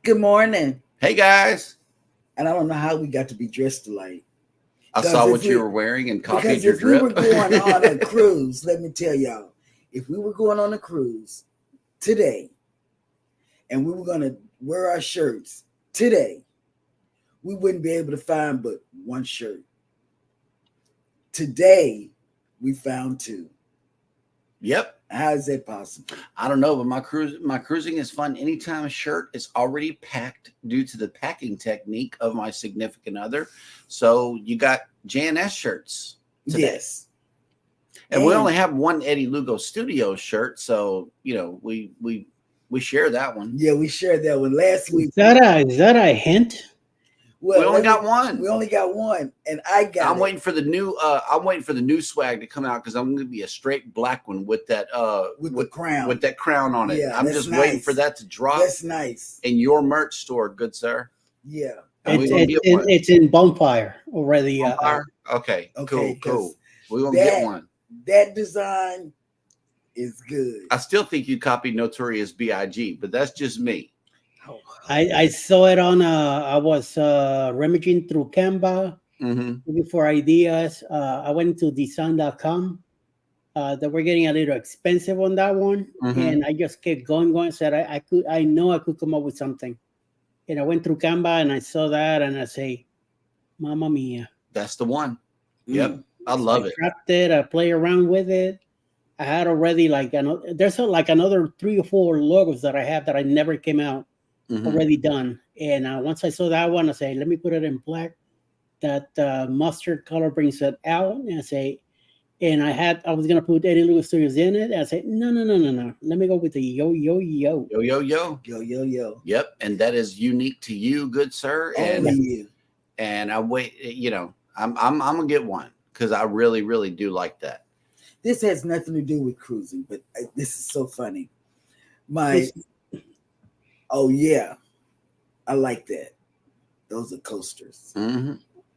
Good morning. Hey guys, And I don't know how we got to be dressed alike. I saw what you were wearing and copied Because your if we were drip. going on a cruise, let me tell y'all, if we were going on a cruise today and we were going to wear our shirts today, we wouldn't be able to find but one shirt. Today, we found two. Yep. How is that possible? I don't know, but my cruising is fun. Anytime a shirt is already packed due to the packing technique of my significant other. So you got J&S shirts today. Yes. And we only have one Eddie Lugo Studio shirt, so we share that one. Yeah, we shared that one last week. Is that a hint? Well, we only got one. We only got one, and I'm waiting for the new. I'm waiting for the new swag to come out because I'm going to be a straight black one with that with the crown, with that crown on it. Yeah, I'm just waiting for that to drop. That's nice. In your merch store, good sir. Yeah, it's in Bonfire already. Bonfire? Okay, cool. We're gonna get one. That design is good. I still think you copied Notorious B.I.G., but that's just me. I saw it on. I was rummaging through Canva looking for ideas. I went to design.com. That we're getting a little expensive on that one, and I just kept going. Said I know I could come up with something, and I went through Canva and I saw that, and I say, "Mamma mia!" That's the one. Yep, I love it. I trapped it. I play around with it. I had already there's another 3 or 4 logos that I have that I never came out. Already done, and once I saw that one, I say, let me put it in black. That mustard color brings it out, and I say, and I was gonna put Eddie Lugo Studios in it. And I say, no, let me go with the yo. Yep, and that is unique to you, good sir. Only you. And I wait. I'm gonna get one because I really do like that. This has nothing to do with cruising, but this is so funny. Oh yeah, I like that. Those are coasters.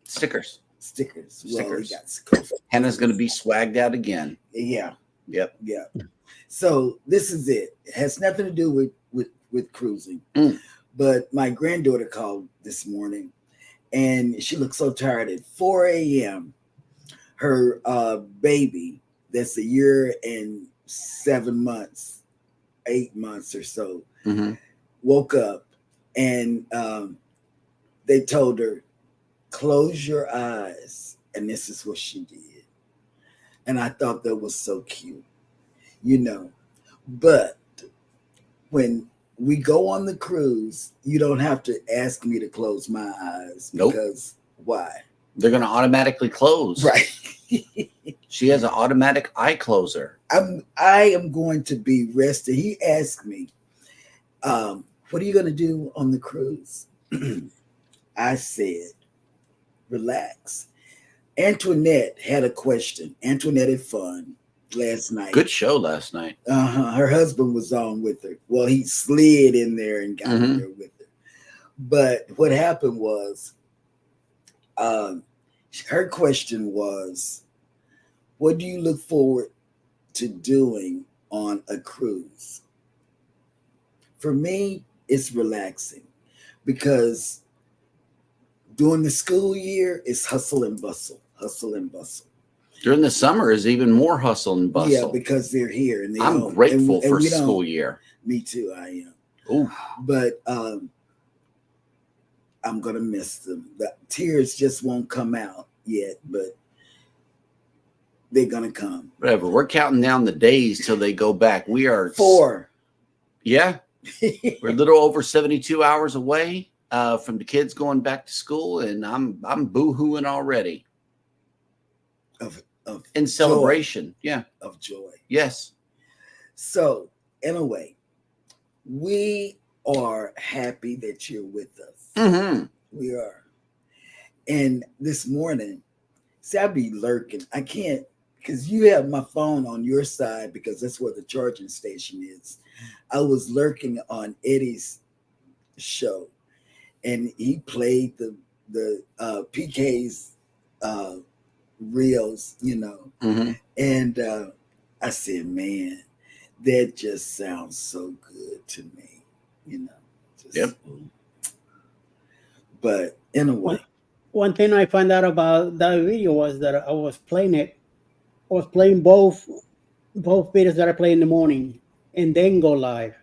Stickers. Well, we got coasters. Hannah's going to be swagged out again. Yeah. Yep. Yeah. So this is it. It has nothing to do with cruising. But my granddaughter called this morning, and she looked so tired. At 4 a.m., her baby, that's a year and 7 months, 8 months or so, woke up, and they told her, close your eyes, and this is what she did. And I thought that was so cute, but when we go on the cruise, you don't have to ask me to close my eyes. Nope. Because why? They're going to automatically close. Right. She has an automatic eye closer. I am going to be rested. He asked me, what are you going to do on the cruise? I said, relax. Antoinette had a question. Antoinette had fun last night. Good show last night. Her husband was on with her. Well, he slid in there and got in there with her. But what happened was, her question was, what do you look forward to doing on a cruise? For me, it's relaxing, because during the school year, it's hustle and bustle. During the summer is even more hustle and bustle. Yeah, because they're here. And I'm grateful for school year. Me too, I am. Ooh. But I'm going to miss them. The tears just won't come out yet, but they're going to come. Whatever. We're counting down the days till they go back. We are 4. Yeah. We're a little over 72 hours away from the kids going back to school, and I'm boo-hooing already. In celebration. Joy. Yeah. Of joy. Yes. So, anyway, we are happy that you're with us. We are. And this morning, see, I be lurking. I can't, because you have my phone on your side, because that's where the charging station is. I was lurking on Eddie's show, and he played the PK's reels, and I said, man, that just sounds so good to me, Yep. But anyway, one thing I found out about that video was that I was playing it. I was playing both videos that I play in the morning and then go live.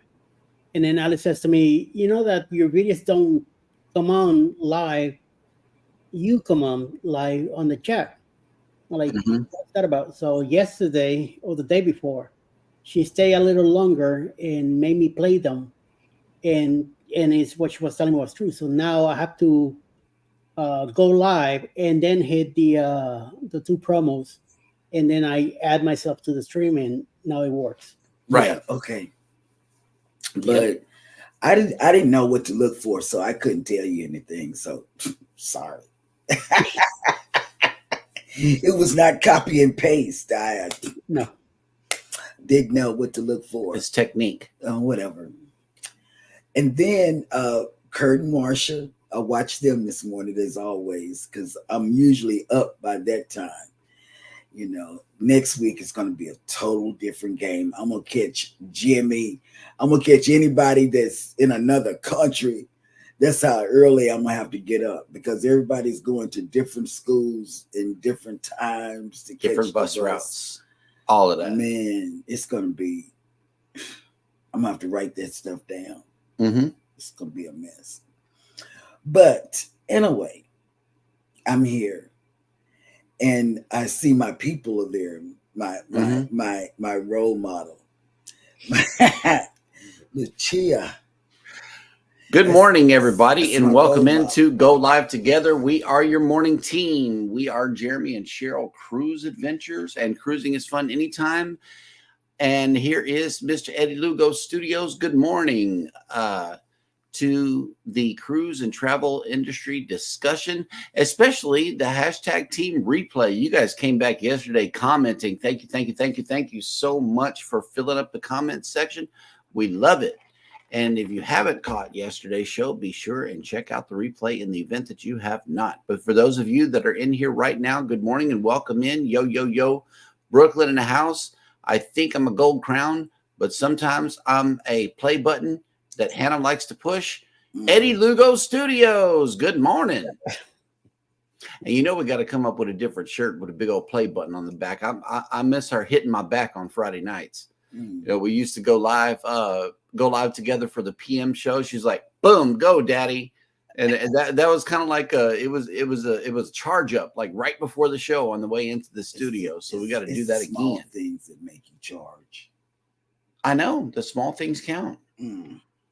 And then Alice says to me, "You know that your videos don't come on live. You come on live on the chat." I'm like, Mhm. what's that about? So yesterday or the day before, she stayed a little longer and made me play them, and it's what she was telling me was true. So now I have to go live and then hit the two promos, and then I add myself to the stream, and now it works. Right. yeah, okay. But I didn't know what to look for, so I couldn't tell you anything. So sorry. It was not copy and paste. I No. didn't know what to look for. It's technique. Whatever. And then Kurt and Marsha, I watched them this morning as always, because I'm usually up by that time. You know, next week is going to be a total different game. I'm going to catch Jimmy. I'm going to catch anybody that's in another country. That's how early I'm going to have to get up, because everybody's going to different schools in different times to catch Different bus the routes. All of that. Man, it's going to be, I'm going to have to write that stuff down. Mm-hmm. It's going to be a mess. But anyway, I'm here. And I see my people are there, my role model, Lucia. Good morning, everybody, that's and my welcome role into Go Live Together. We are your morning team. We are Jeremy and Sheryl Cruise Adventures, and cruising is fun anytime. And here is Mr. Eddie Lugo Studios. Good morning to the cruise and travel industry discussion, especially the hashtag team replay. You guys came back yesterday commenting. Thank you so much for filling up the comments section. We love it. And if you haven't caught yesterday's show, be sure and check out the replay in the event that you have not. But for those of you that are in here right now, good morning and welcome in. Yo, yo, yo, Brooklyn in the house. I think I'm a gold crown, but sometimes I'm a play button that Hannah likes to push. Eddie Lugo Studios, good morning. And you know we got to come up with a different shirt with a big old play button on the back. I miss her hitting my back on Friday nights. You know, we used to go live together for the PM show. She's like, "Boom, go, daddy," and that was kind of like it was a charge up, like right before the show on the way into the studio. So we got to do that small again. Things that make you charge. I know the small things count.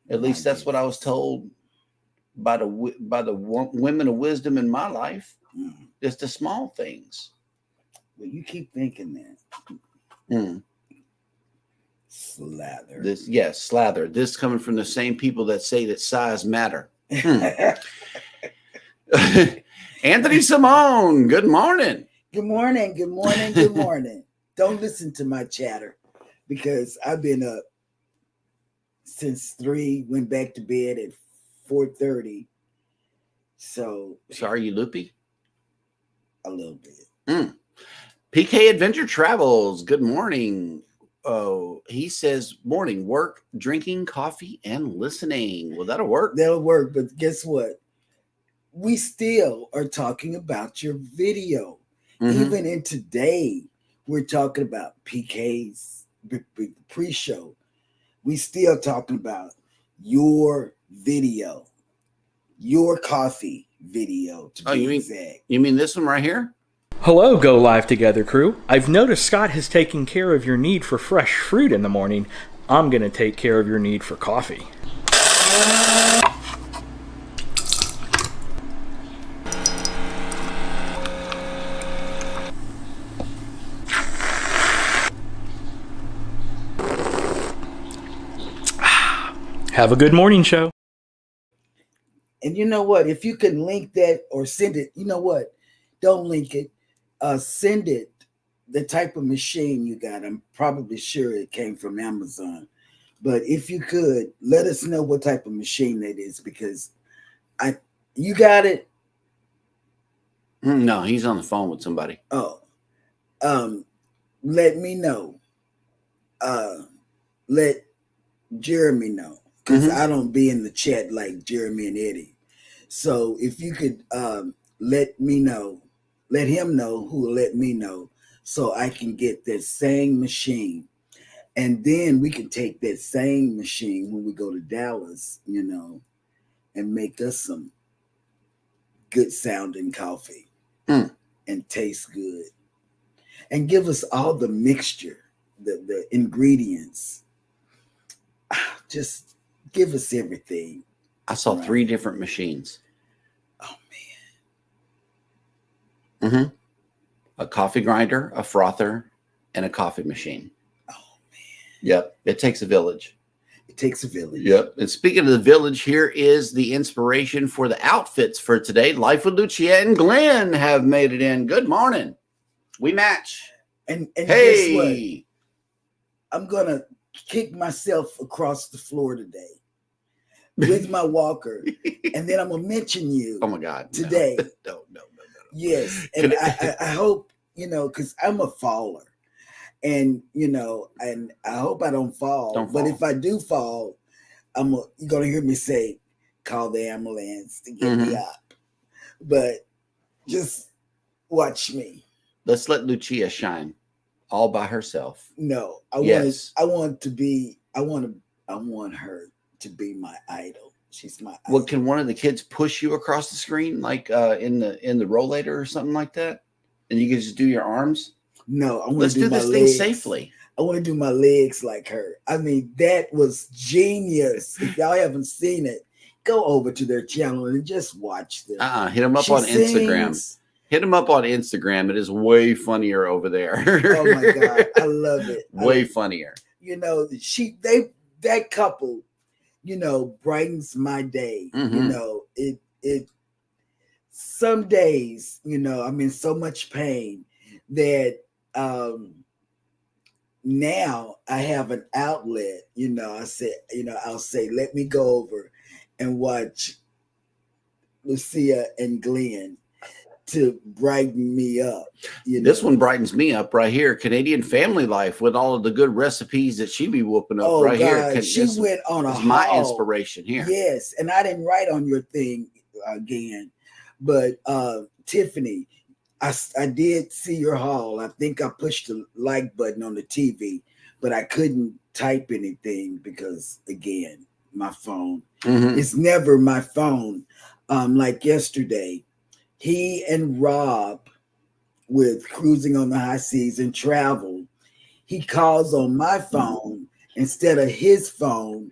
At least that's what I was told by the women of wisdom in my life. Just the small things. Well, you keep thinking that. Slather. Slather. This coming from the same people that say that size matter. Anthony Simone, good morning. Good morning. Good morning. Good morning. Don't listen to my chatter, because I've been up since 3, went back to bed at 4:30. So are you loopy? A little bit. PK Adventure Travels, good morning. Oh, he says morning, work, drinking coffee, and listening. Well, that'll work. That'll work. But guess what? We still are talking about your video. Even in today, we're talking about PK's pre-show. We still talking about your video, your coffee video. To be exact. You mean this one right here? Hello, Go Live Together crew. I've noticed Scott has taken care of your need for fresh fruit in the morning. I'm going to take care of your need for coffee. Have a good morning show. And you know what? If you can link that or send it, you know what? Don't link it. Send it the type of machine you got. I'm probably sure it came from Amazon. But if you could, let us know what type of machine that is, because you got it? No, he's on the phone with somebody. Oh. Let me know. Let Jeremy know, because I don't be in the chat like Jeremy and Eddie. So if you could let him know who will let me know, so I can get that same machine. And then we can take that same machine when we go to Dallas, and make us some good sounding coffee and taste good. And give us all the mixture, the ingredients. Just give us everything. I saw 3 different machines. Oh, man. Mm-hmm. A coffee grinder, a frother, and a coffee machine. Oh, man. Yep. It takes a village. It takes a village. Yep. And speaking of the village, here is the inspiration for the outfits for today. Life with Lucia and Glenn have made it in. Good morning. We match. And hey, guess what? I'm going to kick myself across the floor today with my walker. And then I'm going to mention you. Oh, my God. Today. No. Yes. And I hope, because I'm a faller. And, and I hope I don't fall. But if I do fall, you're going to hear me say, call the ambulance to get me up. But just watch me. Let's let Lucia shine all by herself. No, I want her to be my idol. She's my idol. Well, can one of the kids push you across the screen, like in the rollator or something like that? And you can just do your arms? No, I want Let's to do this my thing legs safely. I want to do my legs like her. I mean, that was genius. If y'all haven't seen it, go over to their channel and just watch them. Hit them up on Instagram. Hit them up on Instagram. It is way funnier over there. Oh my God, I love it. Way funnier. That couple, brightens my day. It some days, I'm in so much pain that now I have an outlet. I'll say, let me go over and watch Lucia and Glenn to brighten me up. This one brightens me up right here. Canadian Family Life with all of the good recipes that she be whooping up here. She went on a haul. My inspiration here. Yes, and I didn't write on your thing again, but Tiffany, I did see your haul. I think I pushed the like button on the TV, but I couldn't type anything because, again, my phone. It's never my phone. Like yesterday, he and Rob, with Cruising on the High Seas and Travel, he calls on my phone instead of his phone,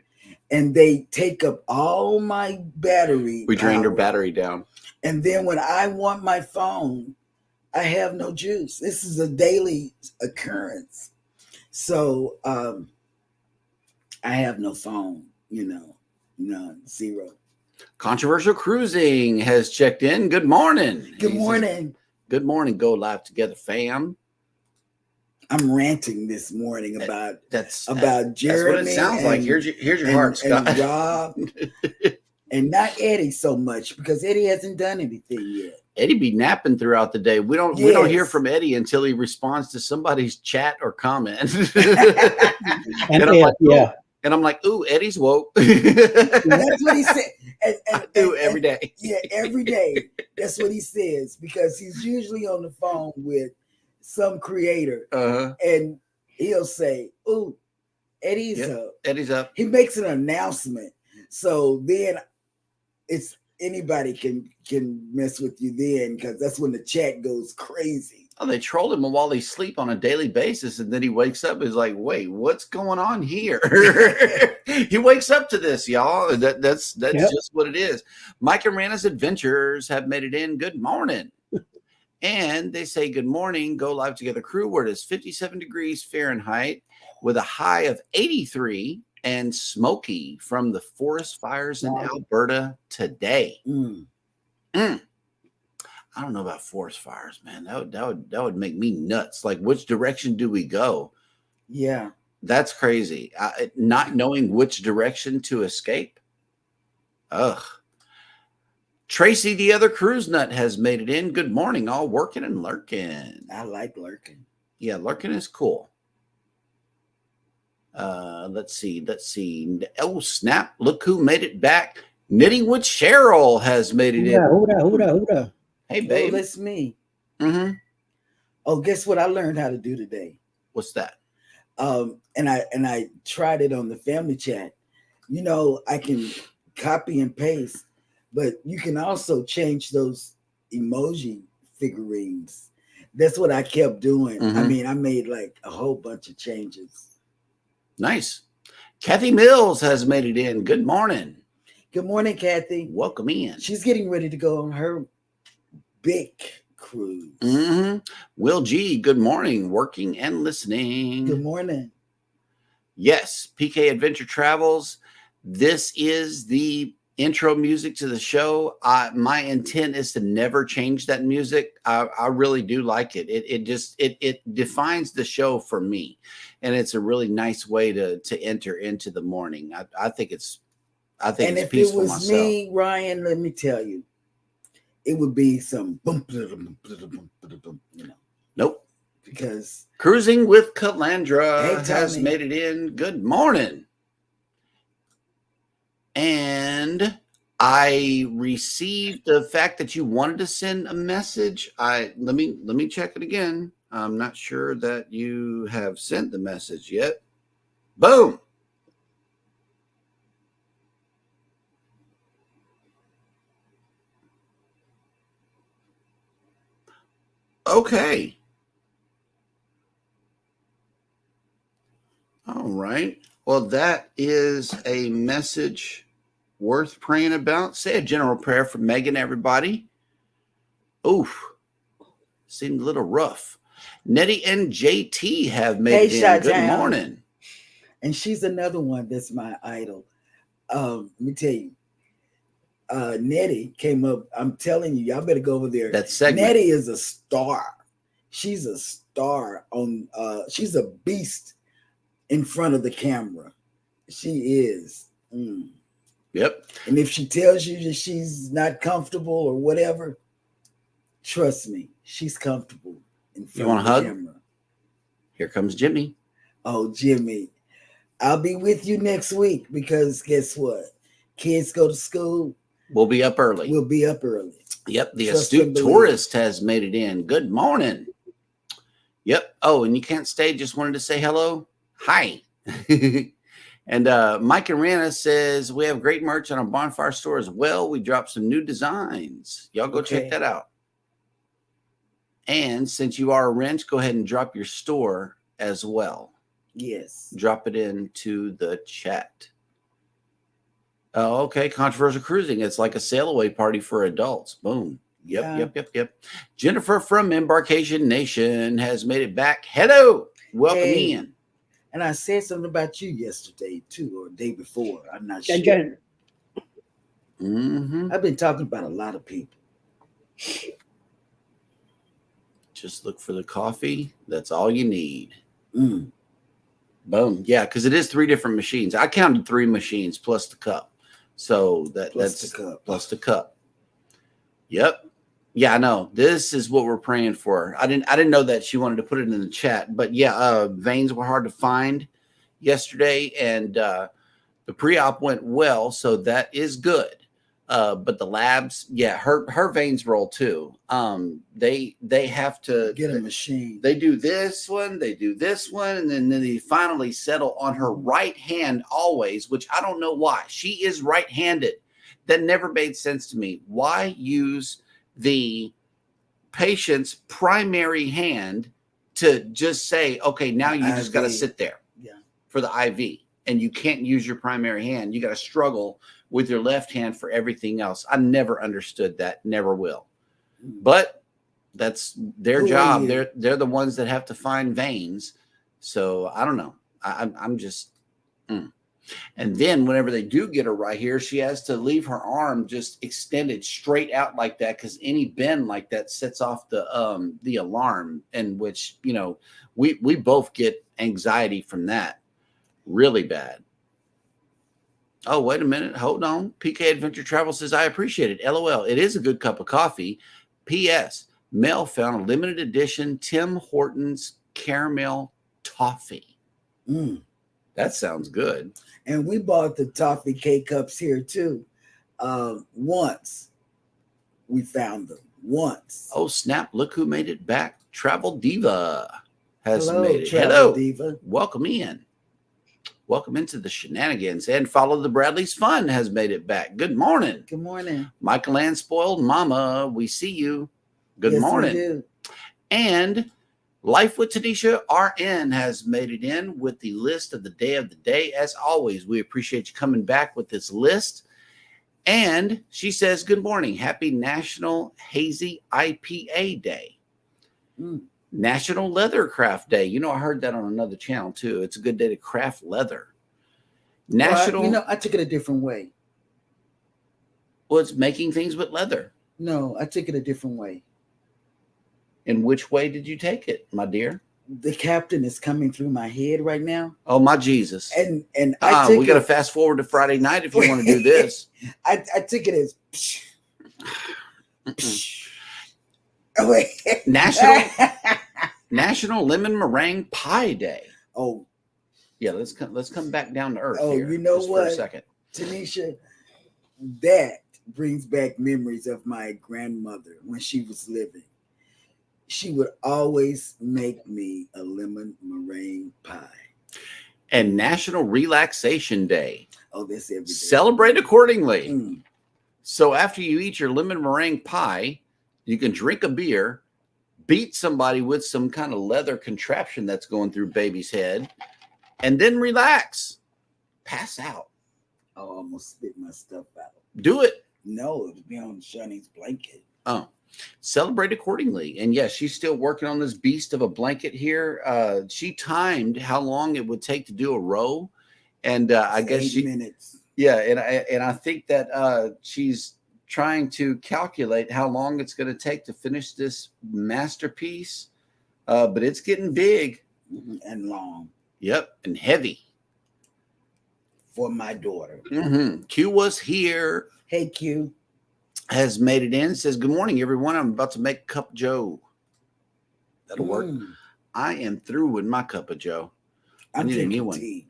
and they take up all my battery. We drained her battery down. And then when I want my phone, I have no juice. This is a daily occurrence. So I have no phone, none, zero. Controversial Cruising has checked in. Good morning. Good morning. Good morning. Go live together, fam. I'm ranting this morning about Jeremy. That's what it sounds like. Here's your heart, Scott. And Rob, and not Eddie so much, because Eddie hasn't done anything yet. Eddie be napping throughout the day. We don't hear from Eddie until he responds to somebody's chat or comment. And I'm like, ooh, Eddie's woke. That's what he said. I do every day. Yeah, every day. That's what he says, because he's usually on the phone with some creator, and he'll say, ooh, Eddie's up. Eddie's up. He makes an announcement. So then it's anybody can mess with you then, because that's when the chat goes crazy. Oh, they troll him while they sleep on a daily basis, and then he wakes up and is like, wait, what's going on here? He wakes up to this, y'all. That's just what it is. Mike and Rana's Adventures have made it in. Good morning. And they say, good morning, Go Live Together crew, where it is 57 degrees Fahrenheit with a high of 83 and smoky from the forest fires in Alberta today. I don't know about forest fires, man. That would make me nuts. Like, which direction do we go? Yeah. That's crazy. Not knowing which direction to escape. Ugh. Tracy, the other cruise nut, has made it in. Good morning, all working and lurking. I like lurking. Yeah, lurking is cool. Let's see. Oh, snap. Look who made it back. Knitting with Cheryl has made it in. Hoorah. Hey, Oh, babe. that's me. Mm-hmm. Oh, guess what I learned how to do today? What's that? And I tried it on the family chat. You know, I can copy and paste, but you can also change those emoji figurines. That's what I kept doing. I mean, I made like a whole bunch of changes. Nice. Kathy Mills has made it in. Good morning. Good morning, Kathy. Welcome in. She's getting ready to go on her big cruise. Will G, good morning. Working and listening. Good morning. Yes, PK Adventure Travels. This is the intro music to the show. My intent is to never change that music. I really do like it. It defines the show for me, and it's a really nice way to enter into the morning. I think it's if peaceful it was myself. me, Ryan, let me tell you, it would be some bump, you know. Nope. Because Cruising with Calandra Hey, has Tommy. made it in. Good morning. And I received the fact that you wanted to send a message. Let me check it again. I'm not sure that you have sent the message yet. Boom. Okay. All right. Well, that is a message worth praying about. Say a general prayer for Megan, everybody. Oof. Seemed a little rough. Nettie and JT have made it in. Good morning. And she's another one that's my idol. Let me tell you, Nettie came up. I'm telling you, y'all better go over there. That segment. Nettie is a star. She's a star on. She's a beast in front of the camera. She is. Yep. And if she tells you that she's not comfortable or whatever, trust me, she's comfortable in front of the camera. Here comes Jimmy. Oh, Jimmy. I'll be with you next week because guess what? Kids go to school. We'll be up early. Yep. The astute tourist has made it in. Good morning. Yep. Oh, and you can't stay. Just wanted to say hello. Hi. And Mike and Rana says we have great merch on our bonfire store as well. We dropped some new designs. Y'all go check that out. And since you are a wrench, go ahead and drop your store as well. Yes. Drop it into the chat. Oh, okay. Controversial cruising. It's like a sail away party for adults. Boom. Yep. Jennifer from Embarkation Nation has made it back. Hello. Welcome in. And I said something about you yesterday too, or the day before. I'm not sure. I've been talking about a lot of people. Just look for the coffee. That's all you need. Boom. Yeah, because it is 3 different machines. I counted 3 machines plus the cup. So that's the cup. Yep. Yeah, I know. This is what we're praying for. I didn't know that she wanted to put it in the chat, but yeah, veins were hard to find yesterday, and the pre-op went well, so that is good. But the labs, yeah, her veins roll too. They have to get a machine. They do this one, and then they finally settle on her right hand always, which I don't know why. She is right-handed. That never made sense to me. Why use the patient's primary hand to just say, okay, now you just got to sit there for the IV, and you can't use your primary hand. You got to struggle with your left hand for everything else. I never understood that. Never will. But that's their job. They're the ones that have to find veins. So I don't know. I'm just. And then whenever they do get her right here, she has to leave her arm just extended straight out like that, because any bend like that sets off the alarm, in which, you know, we both get anxiety from that really bad. Oh, wait a minute. Hold on. PK Adventure Travel says, I appreciate it. LOL. It is a good cup of coffee. P.S. Mel found a limited edition Tim Hortons caramel toffee. That sounds good. And we bought the toffee K-cups here too. Once we found them. Once. Oh, snap. Look who made it back. Travel Diva has Hello, made it. Travel Hello. Diva. Welcome in. Welcome into the shenanigans. And Follow the Bradley's Fun has made it back. Good morning. Good morning. Michael Ann Spoiled Mama, we see you. Good Yes, morning. we do. And Life with Tanisha RN has made it in with the list of the day. As always, we appreciate you coming back with this list. And she says, good morning. Happy National Hazy IPA Day. National Leather Craft Day. You know, I heard that on another channel too. It's a good day to craft leather. National. Well, I took it a different way. Well, it's making things with leather. No, I took it a different way. In which way did you take it, my dear? The captain is coming through my head right now. Oh, my Jesus. And we got to fast forward to Friday night if you want to do this. I took it as oh, wait. National Lemon Meringue Pie Day. Oh. Yeah, let's come back down to earth. Oh, here, you know just what? For a second. Tanisha, that brings back memories of my grandmother when she was living. She would always make me a lemon meringue pie. And National Relaxation Day. Oh, that's every day. Celebrate accordingly. So after you eat your lemon meringue pie, you can drink a beer, beat somebody with some kind of leather contraption that's going through baby's head, and then relax. Pass out. Oh, I almost spit my stuff out. Do it. No, it would be on Shawnee's blanket. Oh. Celebrate accordingly. And yes, she's still working on this beast of a blanket here. She timed how long it would take to do a row, and I guess 8 minutes. Yeah, and I think that she's trying to calculate how long it's going to take to finish this masterpiece. But it's getting big and long. Yep, and heavy for my daughter. Q was here. Hey, Q. Has made it in. Says, good morning, everyone. I'm about to make a cup of Joe. That'll work. I am through with my cup of Joe. I need a new one. Tea.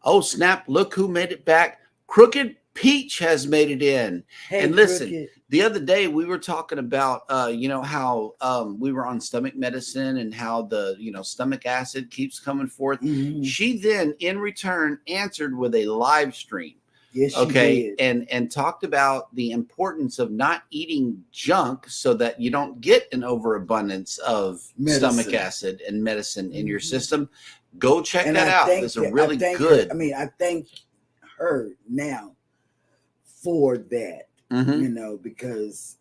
Oh, snap. Look who made it back. Crooked Peach has made it in. Hey, and listen, Crooked. The other day we were talking about, how we were on stomach medicine and how the, stomach acid keeps coming forth. She then, in return, answered with a live stream. Yes, she did. And talked about the importance of not eating junk so that you don't get an overabundance of stomach acid and medicine in your system. Go check that out. It's a really good. I thank her now for that. Because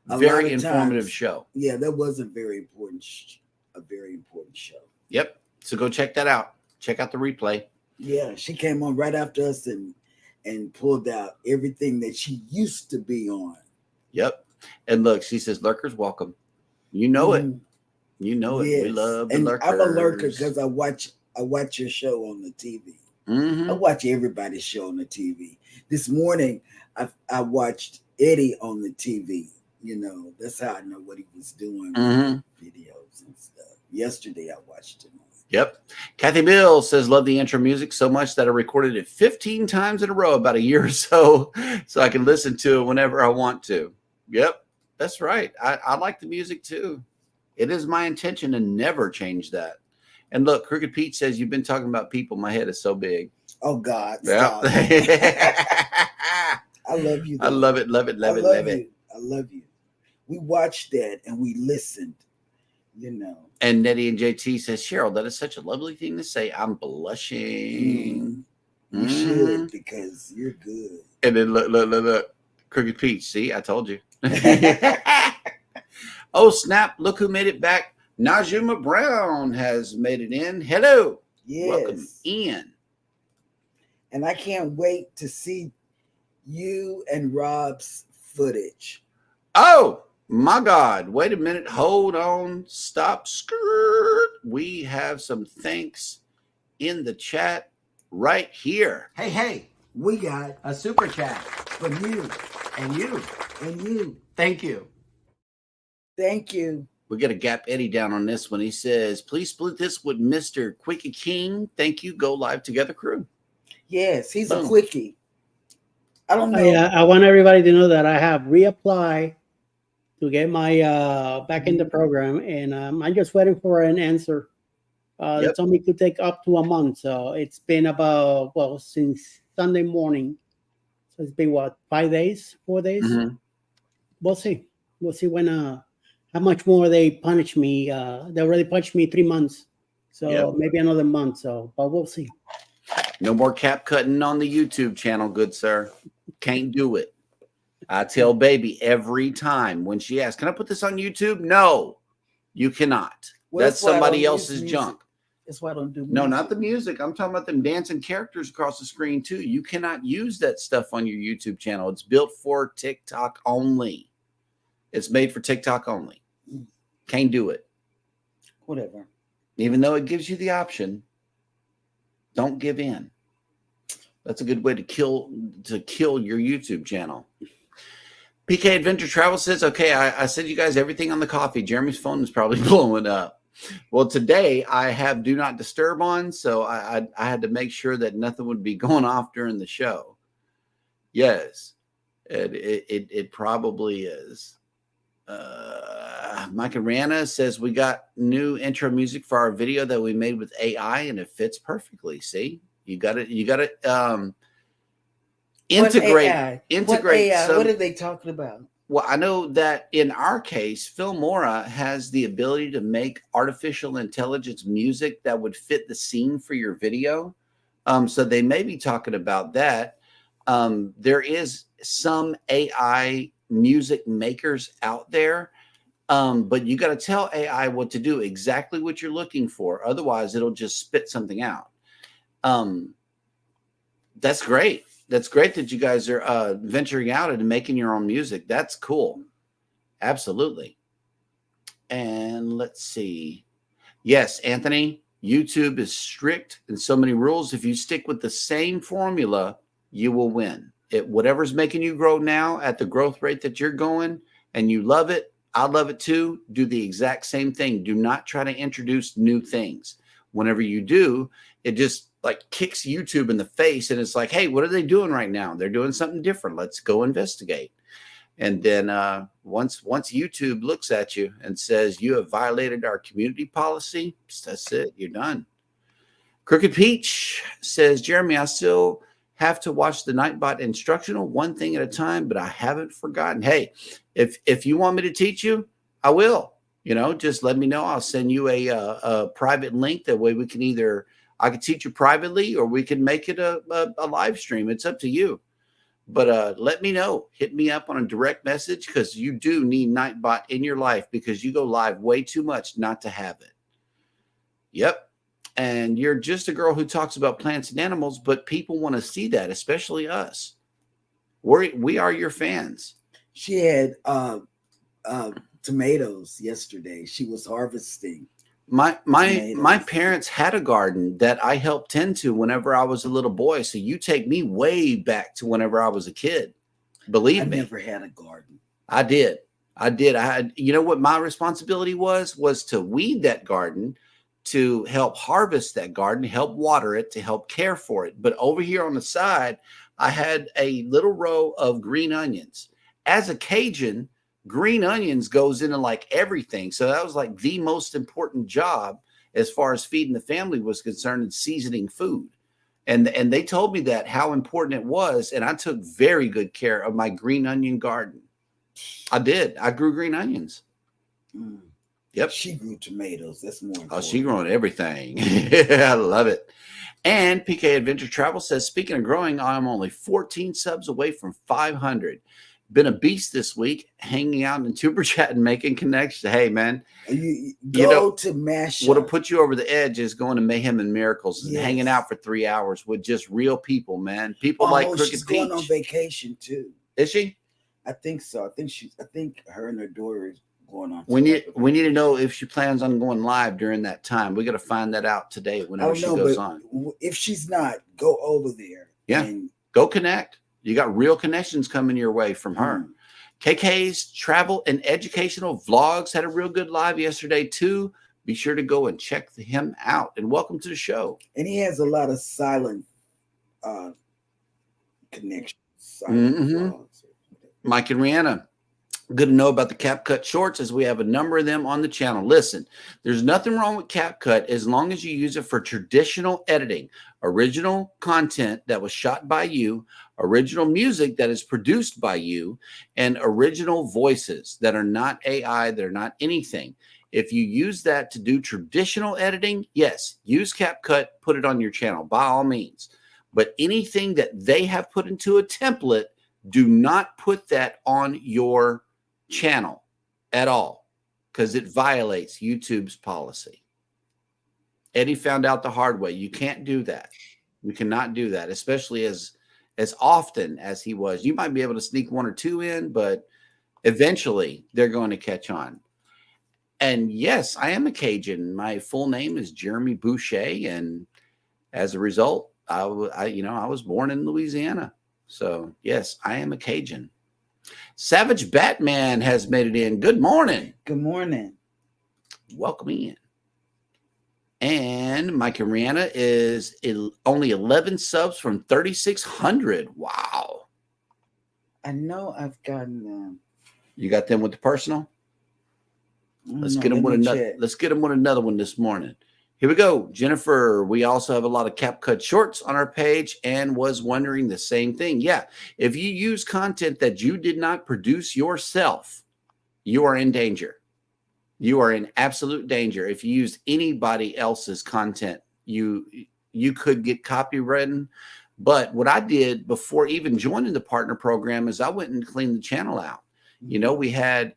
a very informative show. Yeah, that was a very important show. Yep. So go check that out. Check out the replay. Yeah, she came on right after us and pulled out everything that she used to be on. Yep. And look, she says, lurkers welcome. You know it. You know it. Yes. We love the lurkers. I'm a lurker because I watch your show on the TV. I watch everybody's show on the TV. This morning, I watched Eddie on the TV. That's how I know what he was doing. Videos and stuff. Yesterday, I watched him. Yep. Kathy Bill says, love the intro music so much that I recorded it 15 times in a row about a year or so I can listen to it whenever I want to. Yep. That's right. I like the music too. It is my intention to never change that. And look, Crooked Pete says, you've been talking about people. My head is so big. Oh, God. Stop. I love you. I love it. Love it. Love it. Love it. I love you. We watched that and we listened. And Nettie and JT says, Cheryl, that is such a lovely thing to say. I'm blushing. You should, because you're good. And then look. Crooked Peach. See, I told you. Oh, snap. Look who made it back. Najuma Brown has made it in. Hello. Yes. Welcome in. And I can't wait to see you and Rob's footage. Oh, my God. Wait a minute. Hold on. Stop. Skirt. We have some thanks in the chat right here. Hey. We got a super chat from you. And you. And you. Thank you. Thank you. We got to gap Eddie down on this one. He says, please split this with Mr. Quickie King. Thank you. Go live together, crew. Yes, he's a quickie. I don't know. I want everybody to know that I have reapplied to get my back in the program, and I'm just waiting for an answer. They told me it could take up to a month, so it's been about since Sunday morning. So it's been 5 days, 4 days. Mm-hmm. We'll see. We'll see when how much more they punish me. They already punished me 3 months, so maybe another month. So, but we'll see. No more cap cutting on the YouTube channel, good sir. Can't do it. I tell baby every time when she asks, "Can I put this on YouTube?" No, you cannot. Well, that's somebody else's junk. That's why I don't do music. No, not the music. I'm talking about them dancing characters across the screen too. You cannot use that stuff on your YouTube channel. It's built for TikTok only. It's made for TikTok only. Can't do it. Whatever. Even though it gives you the option, don't give in. That's a good way to kill your YouTube channel. PK Adventure Travel says, okay, I sent you guys everything on the coffee. Jeremy's phone is probably blowing up. Well, today I have Do Not Disturb on, so I had to make sure that nothing would be going off during the show. Yes, it probably is. Mike Arana says we got new intro music for our video that we made with AI, and it fits perfectly. See, you got to integrate. What AI? What are they talking about? Well, I know that in our case, Filmora has the ability to make artificial intelligence music that would fit the scene for your video. So they may be talking about that. There is some AI music makers out there, but you got to tell AI what to do, exactly what you're looking for. Otherwise, it'll just spit something out. That's great. That's great that you guys are venturing out and making your own music. That's cool. Absolutely. And let's see. Yes, Anthony, YouTube is strict and so many rules. If you stick with the same formula, you will win. Whatever's making you grow now at the growth rate that you're going and you love it, I love it too. Do the exact same thing. Do not try to introduce new things. Whenever you do, it just like kicks YouTube in the face and it's like, hey, what are they doing right now? They're doing something different. Let's go investigate. And then once YouTube looks at you and says you have violated our community policy, that's it. You're done. Crooked Peach says, Jeremy, I still have to watch the Nightbot instructional one thing at a time, but I haven't forgotten. Hey, if you want me to teach you, I will. Just let me know. I'll send you a private link. That way we can I can teach you privately or we can make it a live stream. It's up to you. But let me know. Hit me up on a direct message because you do need Nightbot in your life because you go live way too much not to have it. Yep. And you're just a girl who talks about plants and animals, but people want to see that, especially us. We are your fans. She had tomatoes yesterday. She was harvesting. My parents had a garden that I helped tend to whenever I was a little boy. So you take me way back to whenever I was a kid. Believe me. I never had a garden. I did. You know what my responsibility was to weed that garden, to help harvest that garden, help water it, to help care for it. But over here on the side, I had a little row of green onions. As a Cajun, green onions goes into like everything. So that was like the most important job as far as feeding the family was concerned and seasoning food. And they told me that how important it was. And I took very good care of my green onion garden. I did. I grew green onions. Yep. She grew tomatoes. That's more important. Oh, she growing everything. I love it. And PK Adventure Travel says, speaking of growing, I'm only 14 subs away from 500. Been a beast this week, hanging out in Tuber Chat and making connections. Hey, man. You go to Mash. What'll put you over the edge is going to Mayhem and Miracles and hanging out for 3 hours with just real people, man. People like Crooked she's Peach. going on vacation too. Is she? I think so. I think her and her daughter is going on. We need to know if she plans on going live during that time. We got to find that out today whenever she goes on. If she's not, go over there. Yeah. Go connect. You got real connections coming your way from her. KK's travel and educational vlogs had a real good live yesterday too. Be sure to go and check him out. And welcome to the show. And he has a lot of silent connections. Mike and Rihanna, good to know about the CapCut shorts, as we have a number of them on the channel. Listen, there's nothing wrong with CapCut as long as you use it for traditional editing, original content that was shot by you, original music that is produced by you, and original voices that are not AI, they're not anything. If you use that to do traditional editing, yes, use CapCut, put it on your channel by all means. But anything that they have put into a template, do not put that on your channel at all, because it violates YouTube's policy. Eddie found out the hard way. You can't do that. You cannot do that, especially as often as he was. You might be able to sneak one or two in, but eventually they're going to catch on. And yes, I am a Cajun. My full name is Jeremy Boucher, and as a result, I was born in Louisiana. So yes, I am a Cajun. Savage Batman has made it in. Good morning. Good morning. Welcome in. And Mike and Rihanna is only 11 subs from 3,600. Wow. I know I've gotten them. You got them with the personal? Let's get them with another one this morning. Here we go. Jennifer, we also have a lot of CapCut shorts on our page and was wondering the same thing. Yeah, if you use content that you did not produce yourself, you are in danger. You are in absolute danger. If you use anybody else's content, you could get copywritten. But what I did before even joining the partner program is I went and cleaned the channel out. You know, we had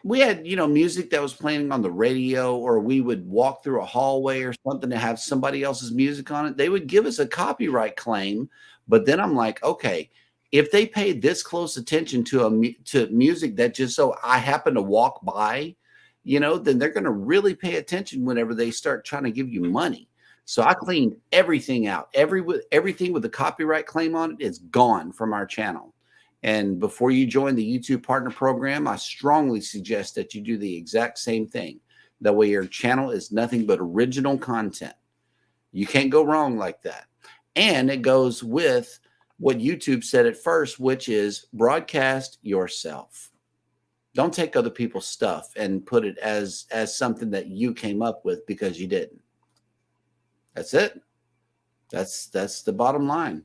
music that was playing on the radio, or we would walk through a hallway or something to have somebody else's music on it. They would give us a copyright claim. But then I'm like, okay, if they paid this close attention to music that just so I happen to walk by, then they're going to really pay attention whenever they start trying to give you money. So I cleaned everything out. Everything with a copyright claim on it is gone from our channel. And before you join the YouTube Partner Program, I strongly suggest that you do the exact same thing. That way your channel is nothing but original content. You can't go wrong like that. And it goes with what YouTube said at first, which is broadcast yourself. Don't take other people's stuff and put it as something that you came up with because you didn't. That's it. That's the bottom line.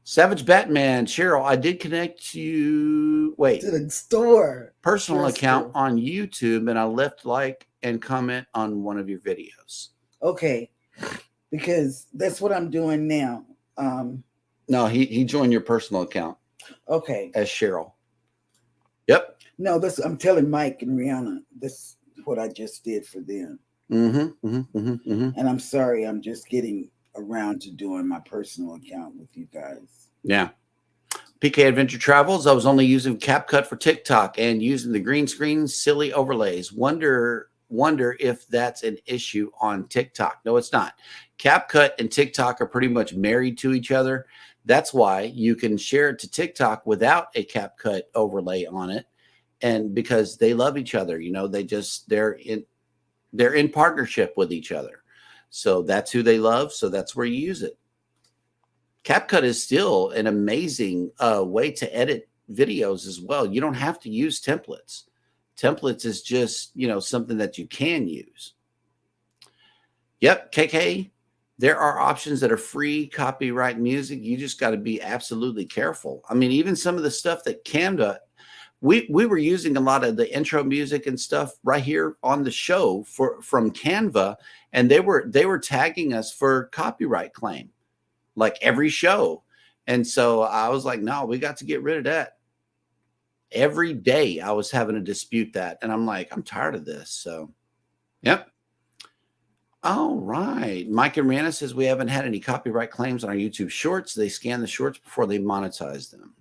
Savage Batman, Cheryl, I did connect you. Wait, to the store personal account on YouTube, and I left like and comment on one of your videos. Okay, because that's what I'm doing now. No, he joined your personal account. Okay, as Cheryl. Yep. No, I'm telling Mike and Rihanna. This is what I just did for them. And I'm sorry, I'm just getting around to doing my personal account with you guys. Yeah. PK Adventure Travels. I was only using CapCut for TikTok and using the green screen silly overlays. Wonder if that's an issue on TikTok. No, it's not. CapCut and TikTok are pretty much married to each other. That's why you can share it to TikTok without a CapCut overlay on it. And because they love each other, they're in partnership with each other. So that's who they love. So that's where you use it. CapCut is still an amazing way to edit videos as well. You don't have to use templates. Templates is just, something that you can use. Yep, KK, there are options that are free copyright music. You just got to be absolutely careful. I mean, even some of the stuff that Canva, we were using a lot of the intro music and stuff right here on the show from Canva, and they were tagging us for copyright claim, like every show. And so I was like, no, we got to get rid of that. Every day I was having to dispute that, and I'm like, I'm tired of this. So, yep. All right. Mike and Rihanna says we haven't had any copyright claims on our YouTube shorts. They scan the shorts before they monetize them.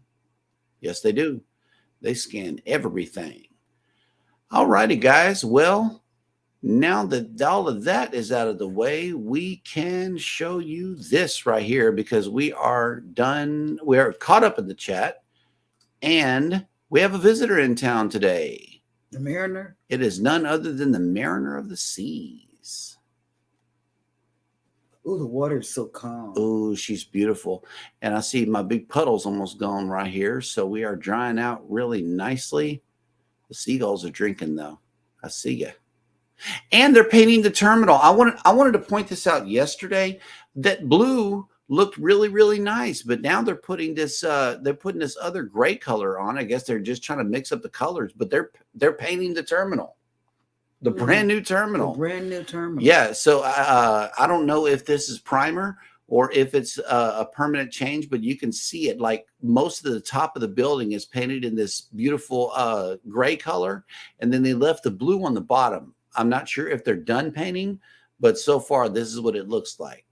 Yes, they do. They scan everything. All righty, guys. Well, now that all of that is out of the way, we can show you this right here because we are done. We are caught up in the chat, and we have a visitor in town today. The Mariner? It is none other than the Mariner of the Seas. Oh, the water is so calm. Oh, she's beautiful. And I see my big puddle's almost gone right here. So we are drying out really nicely. The seagulls are drinking though. I see you. And they're painting the terminal. I wanted to point this out yesterday. That blue looked really, really nice, but now they're putting this other gray color on. I guess they're just trying to mix up the colors, but they're painting the terminal. The brand new terminal. The brand new terminal. Yeah. So I don't know if this is primer or if it's a permanent change, but you can see it. Like most of the top of the building is painted in this beautiful gray color, and then they left the blue on the bottom. I'm not sure if they're done painting, but so far this is what it looks like.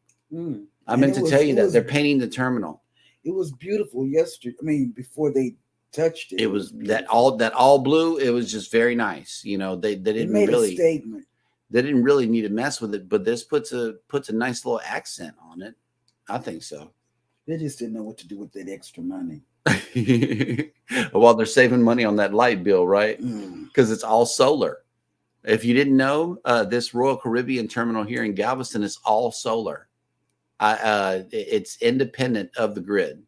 I meant to tell you that they're painting the terminal. It was beautiful yesterday. I mean, before they touched it. It was that all blue. It was just very nice. You know, they didn't really a statement. They didn't really need to mess with it, but this puts a nice little accent on it. I think so. They just didn't know what to do with that extra money. Well, they're saving money on that light bill, right? Because it's all solar. If you didn't know, this Royal Caribbean terminal here in Galveston is all solar. It's independent of the grid.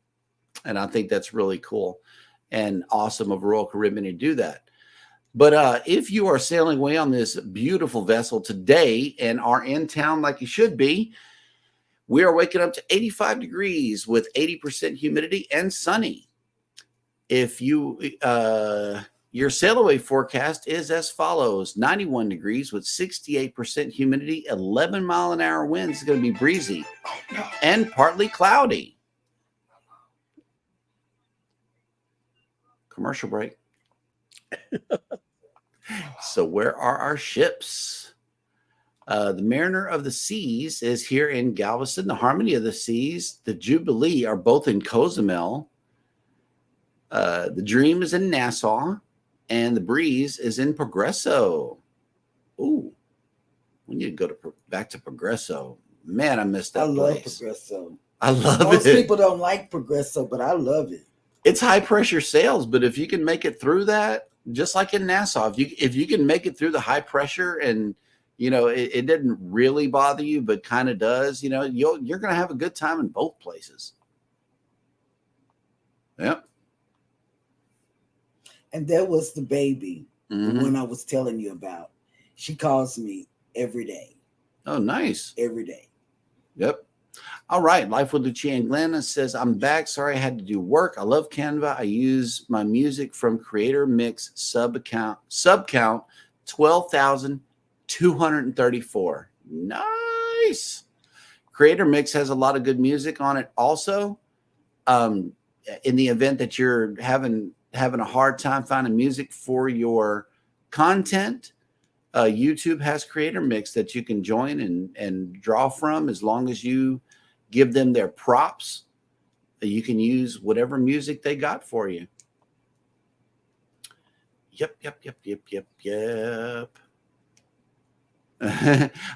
And I think that's really cool and awesome of Royal Caribbean to do that. But if you are sailing away on this beautiful vessel today and are in town like you should be, we are waking up to 85 degrees with 80% humidity and sunny. If you your sail away forecast is as follows: 91 degrees with 68% humidity, 11-mile-an-hour winds. It's going to be breezy and partly cloudy. Commercial break. So where are our ships? The Mariner of the Seas is here in Galveston. The Harmony of the Seas, the Jubilee are both in Cozumel. The Dream is in Nassau, and the Breeze is in Progreso. Ooh, we need to go back to Progreso. Man, I missed that place. I love Progreso. I love it. Most people don't like Progreso, but I love it. It's high pressure sails, but if you can make it through that, just like in Nassau, if you can make it through the high pressure and you know it didn't really bother you, but kind of does, you know, you're going to have a good time in both places. Yep. And there was the baby, the one I was telling you about. She calls me every day. Oh, nice. Every day. Yep. All right. Life with Lucia and Glenna says, I'm back. Sorry I had to do work. I love Canva. I use my music from Creator Mix sub count 12,234. Nice. Creator Mix has a lot of good music on it also. In the event that you're having a hard time finding music for your content, YouTube has Creator Mix that you can join and draw from. As long as you give them their props, you can use whatever music they got for you. Yep.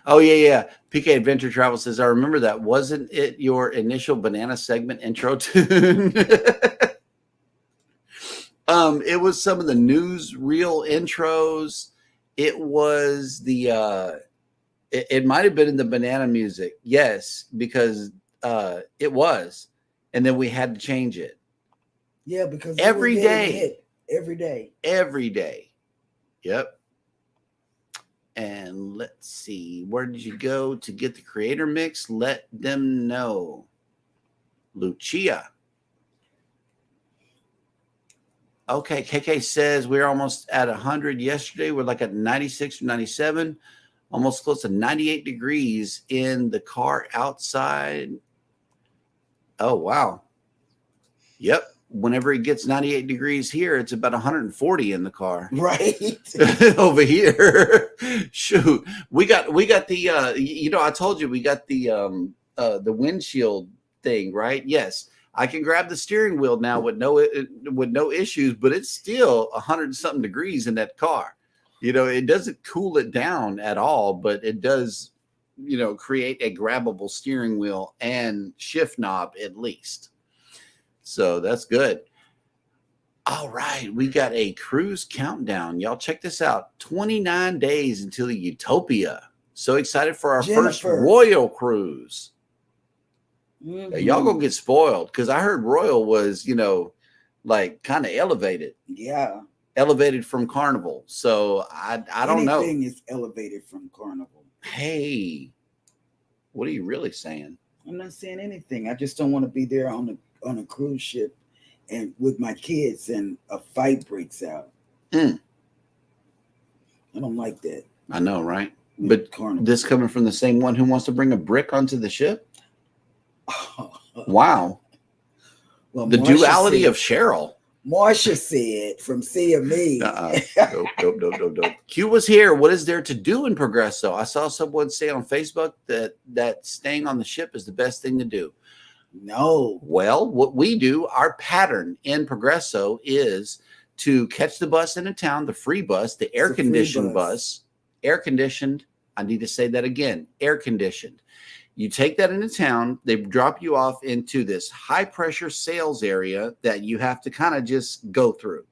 Oh, yeah. PK Adventure Travel says, I remember that. Wasn't it your initial banana segment intro tune? It was some of the newsreel intros. It was it might have been in the banana music. Yes, because it was. And then we had to change it. Yeah, because every day. Every day. Yep. And let's see. Where did you go to get the Creator Mix? Let them know. Lucia. Okay, KK says we're almost at 100 yesterday. We're like at 96 or 97, almost close to 98 degrees in the car outside. Oh, wow. Yep. Whenever it gets 98 degrees here, it's about 140 in the car. Right. Over here. Shoot. We got the, I told you we got the windshield thing, right? Yes. I can grab the steering wheel now with no issues, but it's still 100-something degrees in that car. You know, it doesn't cool it down at all, but it does, create a grabbable steering wheel and shift knob at least. So that's good. All right, we got a cruise countdown. Y'all check this out. 29 days until the Utopia. So excited for our first Royal cruise. Y'all gonna get spoiled because I heard Royal was, like kind of elevated. Yeah. Elevated from Carnival. So I don't know. Anything is elevated from Carnival. Hey, what are you really saying? I'm not saying anything. I just don't want to be there on a cruise ship and with my kids and a fight breaks out. I don't like that. I know, right? But Carnival. This coming from the same one who wants to bring a brick onto the ship? Wow. Well, the Marsha duality said, of Cheryl. Marsha said from Seeing Me. Nope. Q was here. What is there to do in Progresso? I saw someone say on Facebook that staying on the ship is the best thing to do. No. Well, what we do, our pattern in Progresso is to catch the bus into town, the free bus, the air-conditioned bus. Air-conditioned. I need to say that again. Air-conditioned. You take that into town. They drop you off into this high-pressure sales area that you have to kind of just go through.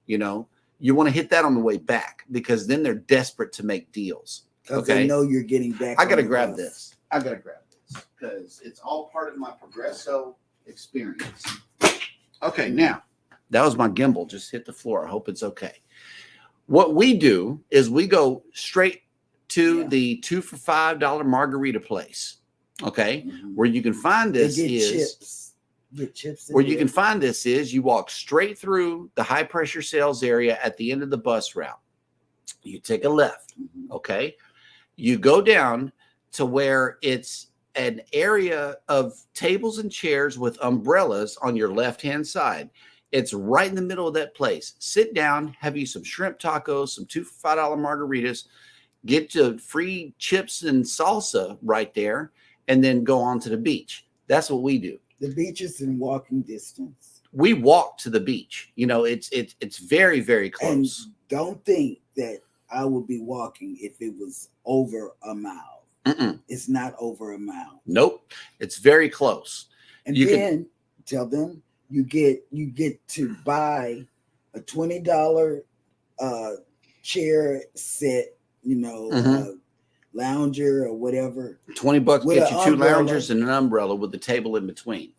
You want to hit that on the way back because then they're desperate to make deals. Because okay? they know you're getting back. I got to grab this. Because it's all part of my Progresso experience. Okay, now, that was my gimbal. Just hit the floor. I hope it's okay. What we do is we go straight to the 2 for $5 margarita place. Okay, where you can find this is chips. Where you can find this is you walk straight through the high pressure sales area at the end of the bus route. You take a left. Okay, you go down to where it's an area of tables and chairs with umbrellas on your left hand side. It's right in the middle of that place. Sit down, have you some shrimp tacos, some 2 for $5 margaritas. Get your free chips and salsa right there, and then go on to the beach. That's what we do. The beach is in walking distance. We walk to the beach. It's very, very close. And don't think that I would be walking if it was over a mile. It's not over a mile. Nope. It's very close. And then tell them you get to buy a $20 chair set. Lounger or whatever. $20 get you 2 loungers and an umbrella with the table in between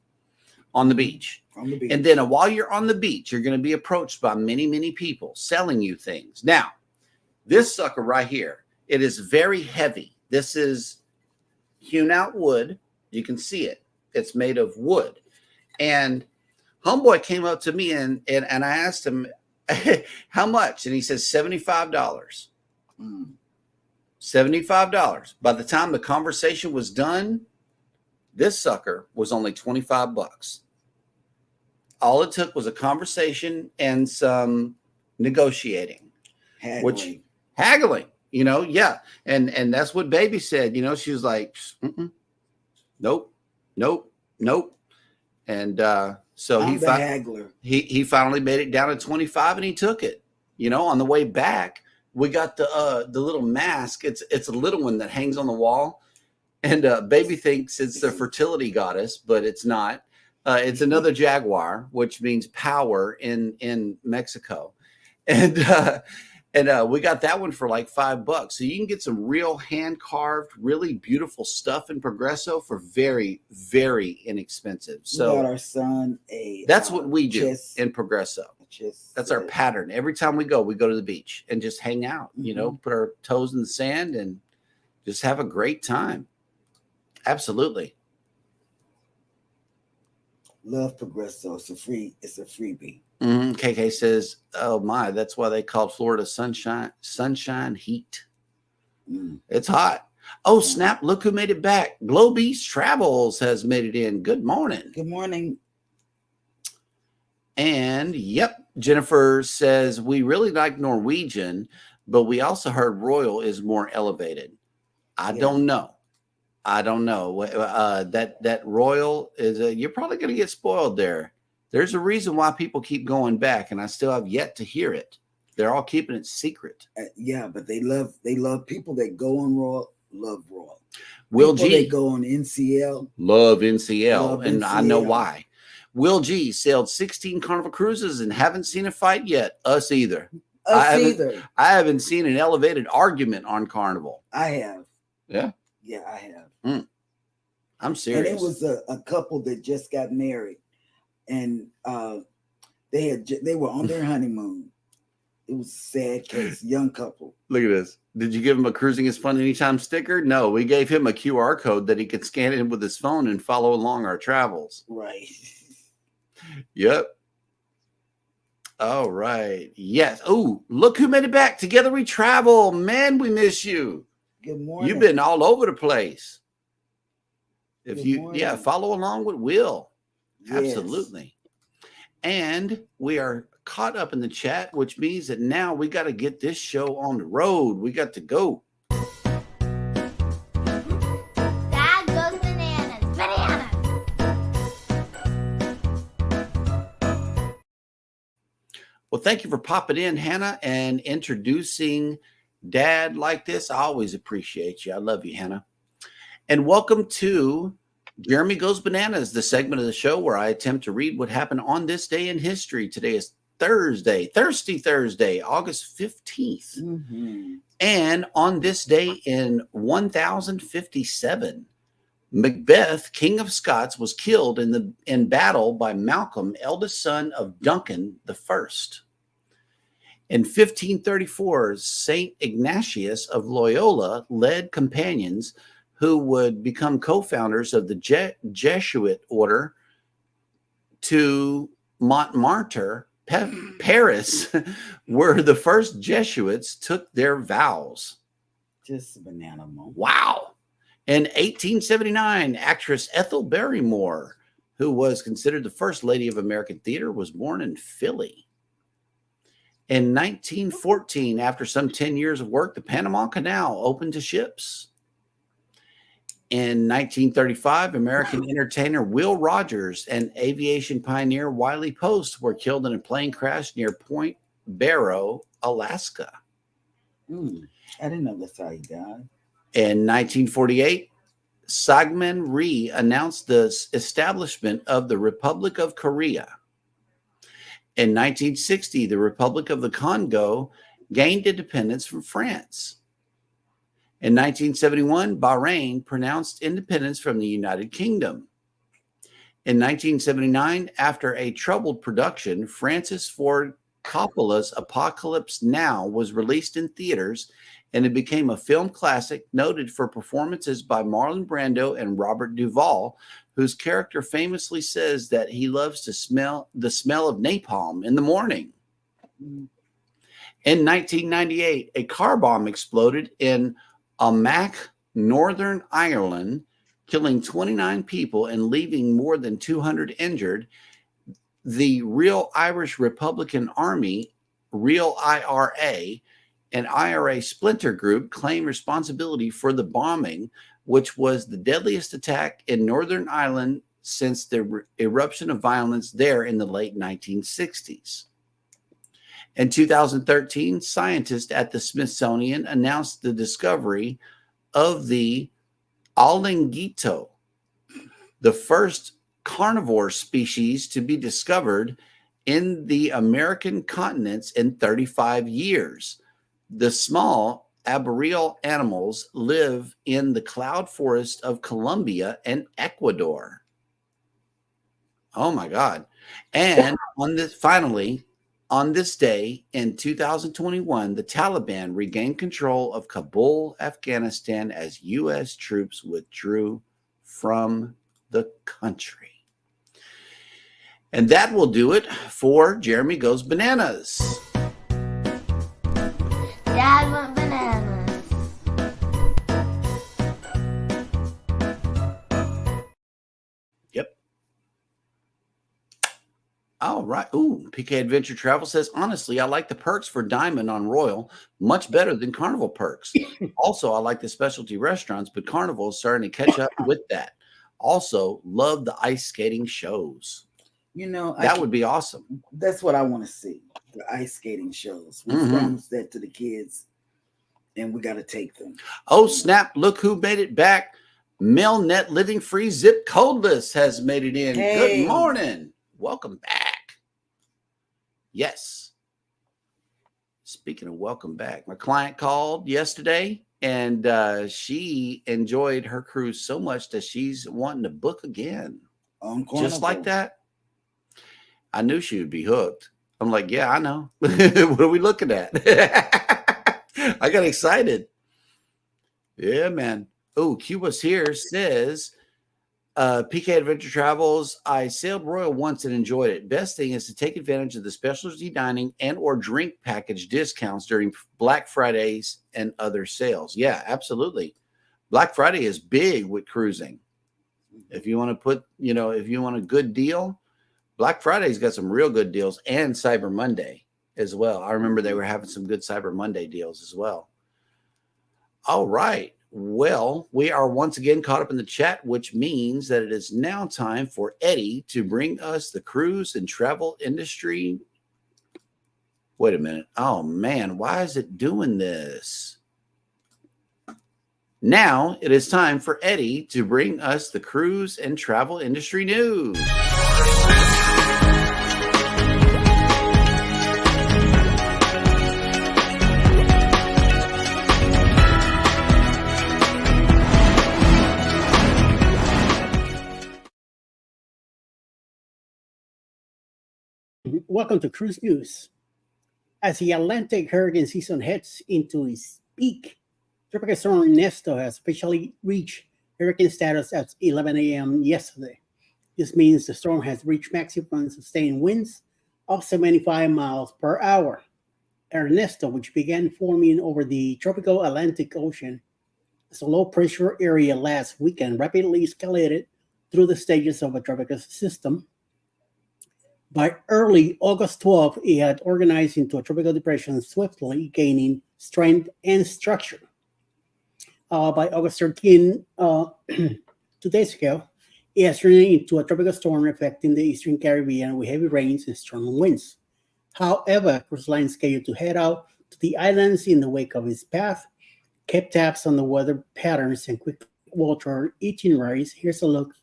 on the beach. And then while you're on the beach, you're going to be approached by many, many people selling you things. Now, this sucker right here, it is very heavy. This is hewn out wood. You can see it. It's made of wood. And homeboy came up to me and I asked him, how much? And he says $75. $75. By the time the conversation was done, this sucker was only $25. All it took was a conversation and some negotiating, haggling, yeah. And that's what baby said. She was like, nope. And so he finally made it down to 25 and he took it. On the way back, we got the little mask. It's a little one that hangs on the wall, and baby thinks it's the fertility goddess, but it's not. It's another jaguar, which means power in Mexico, and we got that one for like $5. So you can get some real hand carved, really beautiful stuff in Progresso for very, very inexpensive. So we got our son that's what we do in Progresso. That's our pattern. Every time we go to the beach and just hang out, put our toes in the sand and just have a great time. Absolutely. Love Progresso. It's a freebie. KK says, oh my, that's why they called Florida sunshine heat. It's hot. Oh, snap. Look who made it back. Globe East Travels has made it in. Good morning. Good morning. And yep, Jennifer says we really like Norwegian, but we also heard Royal is more elevated. I don't know. That Royal is you're probably going to get spoiled there. There's a reason why people keep going back, and I still have yet to hear it. They're all keeping it secret. Yeah, but they love people that go on Royal. Love Royal. Will G, they go on NCL. Love NCL, and I know why. Will G sailed 16 Carnival cruises and haven't seen a fight yet. Us either. I haven't seen an elevated argument on Carnival. I have. Yeah. Yeah, I have. I'm serious. And it was a couple that just got married, and they were on their honeymoon. It was a sad case, young couple. Look at this. Did you give him a Cruising is Fun Anytime sticker? No, we gave him a QR code that he could scan in with his phone and follow along our travels. Right. Yep. All right. Yes. Oh, look who made it back. Together we travel. Man, we miss you. Good morning. You've been all over the place. If Good you, morning. follow along with Will. Yes. Absolutely. And we are caught up in the chat, which means that now we got to get this show on the road. We got to go. Dad goes bananas. Bananas. Well, thank you for popping in, Hannah, and introducing Dad like this. I always appreciate you. I love you, Hannah. And welcome to Jeremy Goes Bananas, the segment of the show where I attempt to read what happened on this day in history. Today is Thursday, August 15th. Mm-hmm. And on this day in 1057, Macbeth, King of Scots, was killed in battle by Malcolm, eldest son of Duncan I. In 1534, Saint Ignatius of Loyola led companions who would become co-founders of the Jesuit order to Montmartre, Paris, where the first Jesuits took their vows. Just a banana moment. Wow. In 1879, actress Ethel Barrymore, who was considered the first lady of American theater, was born in Philly. In 1914, after some 10 years of work, the Panama Canal opened to ships. In 1935, American entertainer Will Rogers and aviation pioneer Wiley Post were killed in a plane crash near Point Barrow, Alaska. I didn't know that's how he died. In 1948, Sagman Rhee announced the establishment of the Republic of Korea. In 1960, the Republic of the Congo gained independence from France. In 1971, Bahrain pronounced independence from the United Kingdom. In 1979, after a troubled production, Francis Ford Coppola's Apocalypse Now was released in theaters, and it became a film classic noted for performances by Marlon Brando and Robert Duvall, whose character famously says that he loves to smell the smell of napalm in the morning. In 1998, a car bomb exploded in Armagh, Northern Ireland, killing 29 people and leaving more than 200 injured. The Real Irish Republican Army, Real IRA, an IRA splinter group, claimed responsibility for the bombing, which was the deadliest attack in Northern Ireland since the eruption of violence there in the late 1960s. In 2013, scientists at the Smithsonian announced the discovery of the Alligator, the first carnivore species to be discovered in the American continents in 35 years. The small arboreal animals live in the cloud forest of Colombia and Ecuador. Oh my God. And on this day in 2021, the Taliban regained control of Kabul, Afghanistan, as U.S. troops withdrew from the country. And that will do it for Jeremy Goes Bananas. Dad went bananas. Yep. All right. Ooh, PK Adventure Travel says, honestly, I like the perks for Diamond on Royal much better than Carnival perks. Also, I like the specialty restaurants, but Carnival is starting to catch up with that. Also, love the ice skating shows. You know, that would be awesome. That's what I want to see. The ice skating shows. We promised that to the kids, and we got to take them. Oh, snap. Look who made it back. Mailnet Living Free Zip Codeless has made it in. Hey. Good morning. Welcome back. Yes. Speaking of welcome back, my client called yesterday And she enjoyed her cruise so much that she's wanting to book again. Just like that. I knew she would be hooked. I'm like, yeah, I know. What are we looking at? I got excited. Yeah, man. Oh, Cuba's here says, PK Adventure Travels, I sailed Royal once and enjoyed it. Best thing is to take advantage of the specialty dining and or drink package discounts during Black Fridays and other sales. Yeah, absolutely. Black Friday is big with cruising. If you want to put, if you want a good deal, Black Friday's got some real good deals, and Cyber Monday as well. I remember they were having some good Cyber Monday deals as well. All right. Well, we are once again caught up in the chat, which means that it is now time for Eddie to bring us the cruise and travel industry. Wait a minute. Oh, man. Why is it doing this? Now it is time for Eddie to bring us the cruise and travel industry news. Welcome to Cruise News. As the Atlantic hurricane season heads into its peak, Tropical Storm Ernesto has officially reached hurricane status at 11 a.m. yesterday. This means the storm has reached maximum sustained winds of 75 miles per hour. Ernesto, which began forming over the tropical Atlantic Ocean as a low-pressure area last weekend, rapidly escalated through the stages of a tropical system. By early August 12, it had organized into a tropical depression, swiftly gaining strength and structure. By August 13, 2 days ago, it has turned into a tropical storm affecting the Eastern Caribbean with heavy rains and strong winds. However, cruise lines scheduled to head out to the islands in the wake of its path kept tabs on the weather patterns and quick water itineraries. Here's a look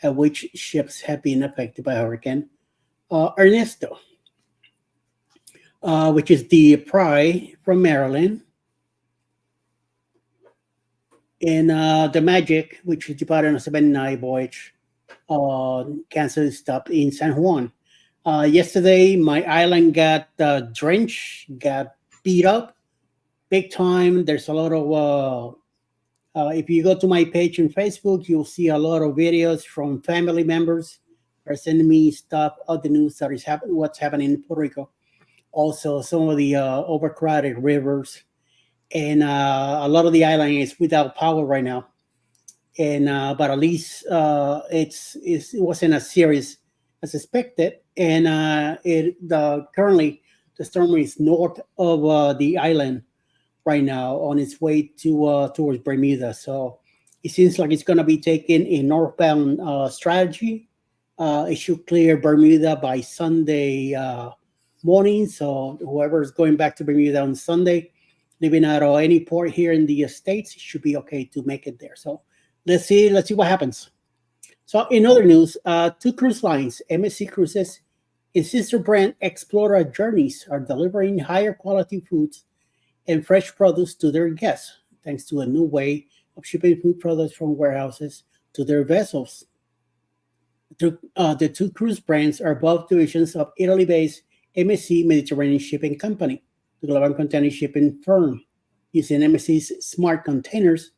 at which ships have been affected by Hurricane Ernesto, which is the Pride from Maryland, and the Magic, which is departed on a 7-night voyage, canceled stop in San Juan. Yesterday, my island got drenched, got beat up big time. There's a lot of, if you go to my page on Facebook, you'll see a lot of videos from family members are sending me stuff of the news that is happening, what's happening in Puerto Rico. Also, some of the overcrowded rivers, and a lot of the island is without power right now. And but at least it wasn't as serious as expected. And currently the storm is north of the island right now on its way to towards Bermuda. So it seems like it's going to be taking a northbound strategy. It should clear Bermuda by Sunday morning. So whoever is going back to Bermuda on Sunday, leaving out of any port here in the States, should be okay to make it there. So let's see what happens. So in other news, 2 cruise lines, MSC Cruises and sister brand Explorer Journeys, are delivering higher quality foods and fresh produce to their guests, thanks to a new way of shipping food products from warehouses to their vessels. The 2 cruise brands are both divisions of Italy-based MSC Mediterranean Shipping Company, the global container shipping firm. Using MSC's smart containers,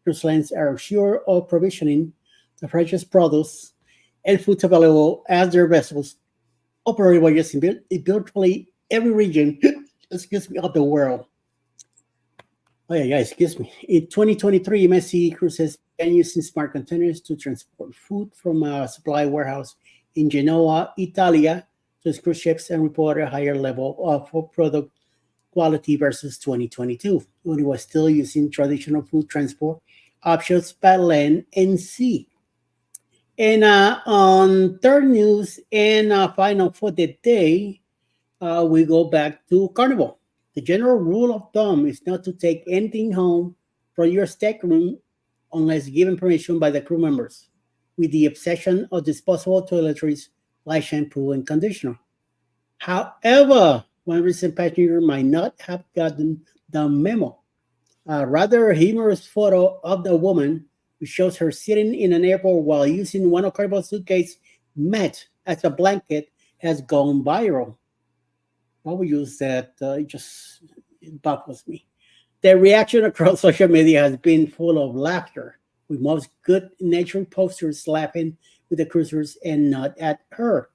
cruise lines are sure of provisioning the freshest produce and foods available as their vessels operate voyages in virtually every region of the world. Oh, yeah, excuse me. In 2023, MSC Cruises began using smart containers to transport food from a supply warehouse in Genoa, Italia, to its cruise ships, and reported a higher level of product quality versus 2022, when it was still using traditional food transport options by land and sea. And on third news and final for the day, we go back to Carnival. The general rule of thumb is not to take anything home from your stateroom unless given permission by the crew members, with the exception of disposable toiletries like shampoo and conditioner. However, one recent passenger might not have gotten the memo. A rather humorous photo of the woman who shows her sitting in an airport while using one of Carnival's suitcase mat as a blanket has gone viral. I will use that. It baffles me. The reaction across social media has been full of laughter, with most good-natured posters laughing with the cruisers and not at her.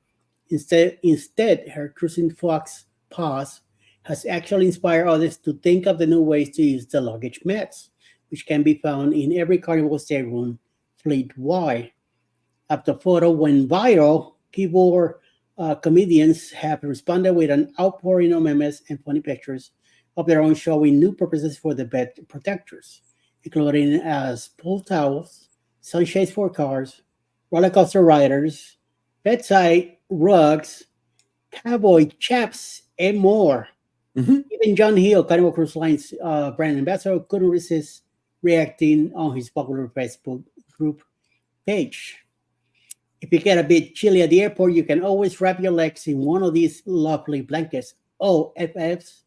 Instead, her cruising fox pause has actually inspired others to think of the new ways to use the luggage mats, which can be found in every Carnival stateroom fleet-wide. After the photo went viral, keyboard comedians have responded with an outpouring of memes and funny pictures of their own showing new purposes for the bed protectors, including as pull towels, sunshades for cars, roller coaster riders, bedside rugs, cowboy chaps, and more. Even John Hill, Carnival Cruise Line's brand ambassador, couldn't resist reacting on his popular Facebook group page. If you get a bit chilly at the airport, you can always wrap your legs in one of these lovely blankets, OFFs.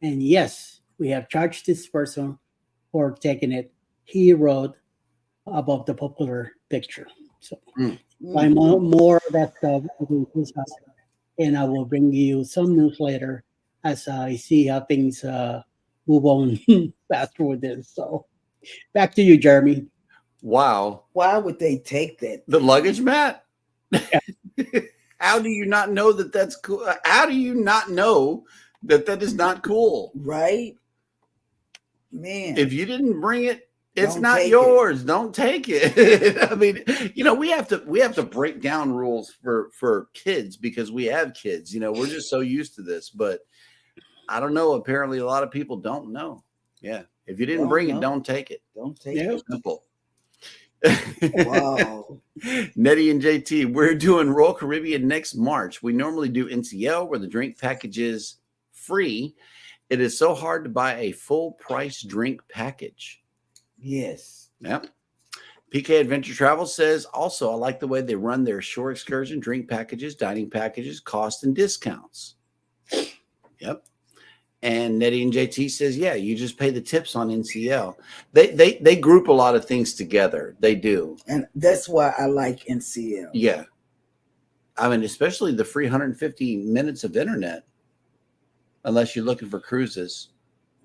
And yes, we have charged this person for taking it. He wrote above the popular picture. So find more of that stuff, and I will bring you some news later as I see how things move on faster with this. So back to you, Jeremy. Wow. Why would they take that? The luggage mat? How do you not know that that's cool? How do you not know that that is not cool? Right? Man. If you didn't bring it, it's Don't not take yours. Don't take it. I mean, we have to break down rules for kids because we have kids. We're just so used to this, but I don't know. Apparently, a lot of people don't know. Yeah. If you didn't bring it, don't take it. Don't take Yeah. it. Simple. Wow. Nettie and JT, we're doing Royal Caribbean next March. We normally do NCL where the drink package is free. It is so hard to buy a full price drink package. Yes. Yep. PK Adventure Travel says also, I like the way they run their shore excursion drink packages, dining packages, cost and discounts. Yep. And Nettie and JT says, yeah, you just pay the tips on NCL. They group a lot of things together. They do. And that's why I like NCL. Yeah. I mean, especially the free 150 minutes of internet, unless you're looking for cruises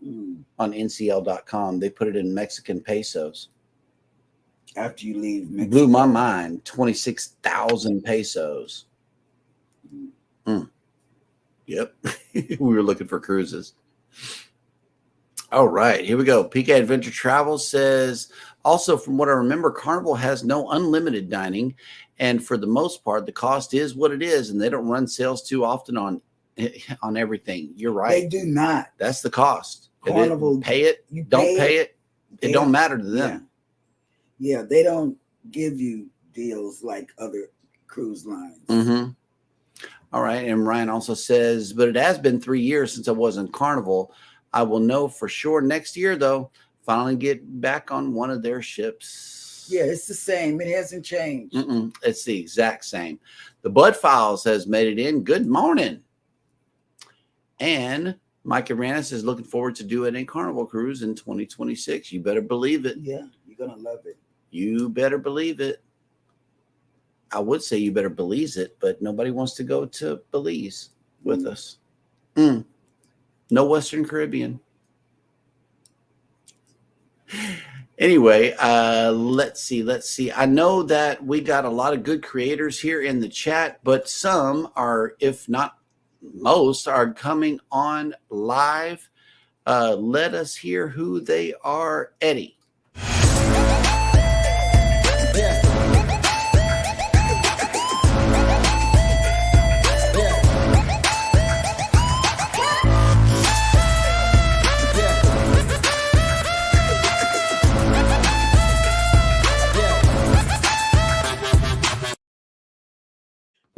on ncl.com. They put it in Mexican pesos. After you leave Mexico. Blew my mind. 26,000 pesos. Yep. We were looking for cruises. All right, here we go. PK Adventure Travel says, also, from what I remember, Carnival has no unlimited dining. And for the most part, the cost is what it is. And they don't run sales too often on everything. You're right. They do not. That's the cost. Carnival, pay it. you Don't pay it. It don't matter to them. Yeah, they don't give you deals like other cruise lines. Mm-hmm. All right. And Ryan also says, but it has been 3 years since I was in Carnival. I will know for sure next year, though. Finally get back on one of their ships. Yeah, it's the same. It hasn't changed. It's the exact same. The Bud Files has made it in. Good morning. And Mike Aranis is looking forward to doing a Carnival cruise in 2026. You better believe it. Yeah, you're going to love it. You better believe it. I would say you better Belize it, but nobody wants to go to Belize with us. No Western Caribbean. Anyway, let's see. I know that we got a lot of good creators here in the chat, but some are, if not most, are coming on live. Let us hear who they are. Eddie.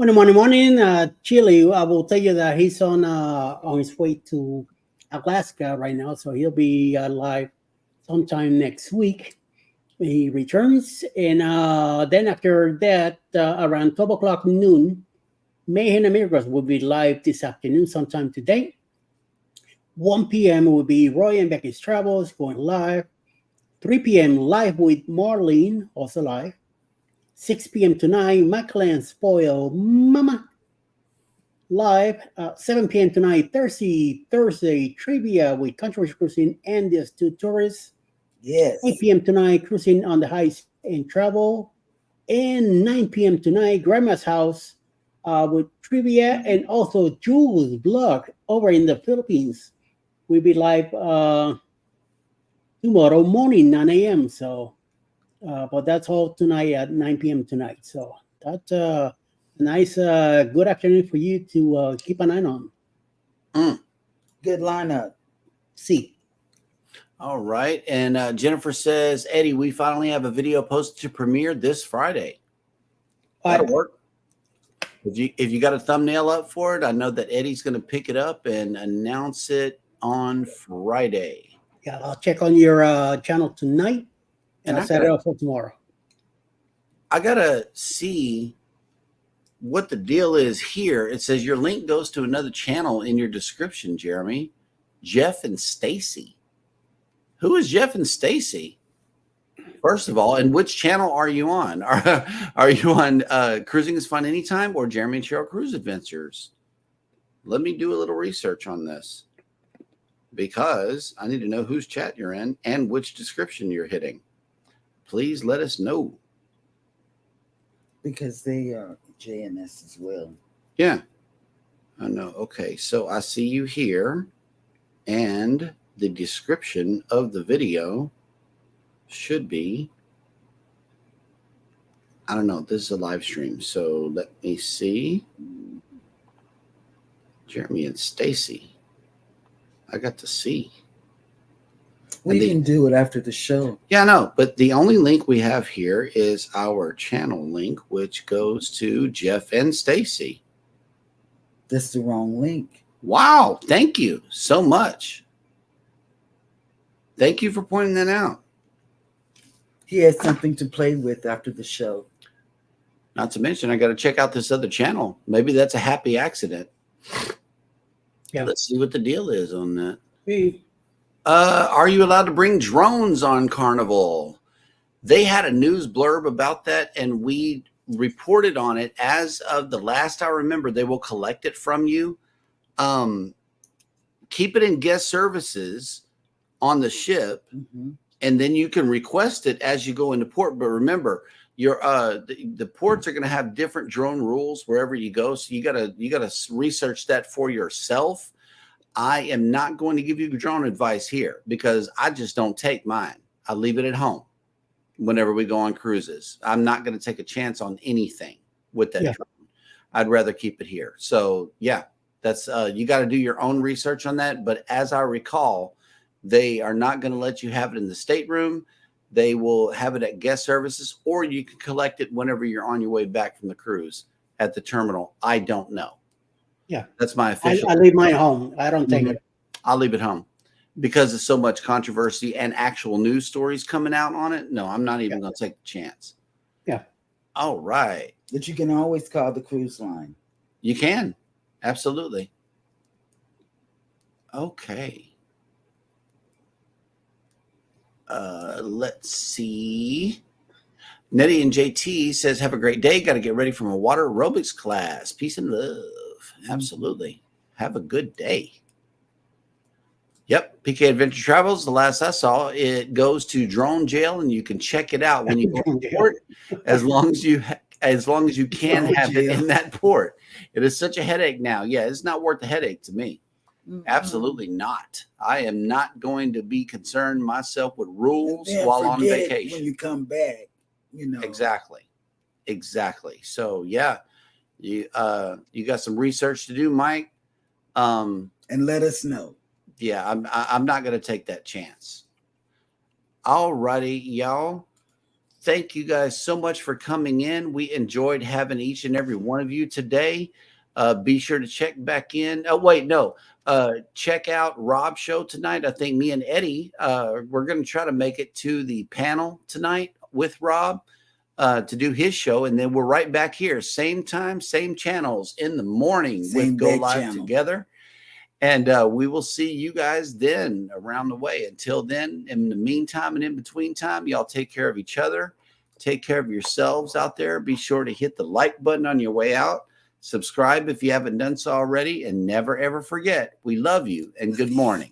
Morning. Chile, I will tell you that he's on his way to Alaska right now, so he'll be live sometime next week when he returns. And then after that, around 12 o'clock noon, Mayhem and Miracles will be live this afternoon sometime today. 1 p.m. will be Roy and Becky's Travels going live. 3 p.m. live with Marlene, also live. 6 p.m. tonight, Maclean Spoil Mama live. 7 p.m. tonight, Thursday trivia with Country Cruising and the Astute Tourists. Yes. 8 p.m. tonight, Cruising on the Heights and Travel. And 9 p.m. tonight, Grandma's House with trivia and also Jules' blog over in the Philippines. We'll be live tomorrow morning, 9 a.m. So, but that's all tonight at 9 p.m. tonight. So that's a nice, good afternoon for you to keep an eye on. Good lineup. See. All right. And Jennifer says, Eddie, we finally have a video posted to premiere this Friday. That'll work. If you got a thumbnail up for it, I know that Eddie's going to pick it up and announce it on Friday. Yeah, I'll check on your channel tonight, and I'll set it up for tomorrow. I got to see what the deal is here. It says your link goes to another channel in your description, Jeremy. Jeff and Stacy. Who is Jeff and Stacy? First of all, and which channel are you on? Are you on Cruising is Fun Anytime or Jeremy and Sheryl Cruise Adventures? Let me do a little research on this because I need to know whose chat you're in and which description you're hitting. Please let us know. Because they are JNS as well. Yeah, I know. Okay, so I see you here, and the description of the video should be, I don't know, this is a live stream, so let me see. Jeremy and Stacy, I got to see. We can do it after the show. Yeah, I know, but the only link we have here is our channel link, which goes to Jeff and Stacy. That's the wrong link. Wow, thank you so much. Thank you for pointing that out. He has something to play with after the show. Not to mention, I got to check out this other channel. Maybe that's a happy accident. Yeah. Let's see what the deal is on that. Hey. Are you allowed to bring drones on Carnival? They had a news blurb about that, and we reported on it. As of the last I remember, they will collect it from you. Keep it in guest services on the ship, and then you can request it as you go into port. But remember, your the ports are going to have different drone rules wherever you go, so you gotta research that for yourself. I am not going to give you drone advice here because I just don't take mine. I leave it at home whenever we go on cruises. I'm not going to take a chance on anything with that drone. I'd rather keep it here. So yeah, that's you got to do your own research on that. But as I recall, they are not going to let you have it in the stateroom. They will have it at guest services, or you can collect it whenever you're on your way back from the cruise at the terminal. I don't know. Yeah, that's my official. I leave mine home. I don't take it. I'll leave it home because there's so much controversy and actual news stories coming out on it. No, I'm not even going to take the chance. Yeah. All right. But you can always call the cruise line. You can. Absolutely. Okay. Let's see. Nettie and JT says, have a great day. Got to get ready for my water aerobics class. Peace and love. Absolutely. Have a good day. Yep. PK Adventure Travels. The last I saw, it goes to drone jail, and you can check it out when you go to port, as long as you can have it in that port. It is such a headache now. Yeah, it's not worth the headache to me. Absolutely not. I am not going to be concerned myself with rules while on vacation. When you come back, you know. Exactly. So yeah, you got some research to do, Mike. And let us know. Yeah, I'm not going to take that chance. All righty, y'all. Thank you guys so much for coming in. We enjoyed having each and every one of you today. Be sure to check back in. Oh, wait, no. Check out Rob's show tonight. I think me and Eddie, we're going to try to make it to the panel tonight with Rob to do his show. And then we're right back here. Same time, same channels in the morning with Go Live together. And we will see you guys then around the way. Until then, in the meantime and in between time, y'all take care of each other. Take care of yourselves out there. Be sure to hit the like button on your way out. Subscribe if you haven't done so already. And never, ever forget, we love you and good morning.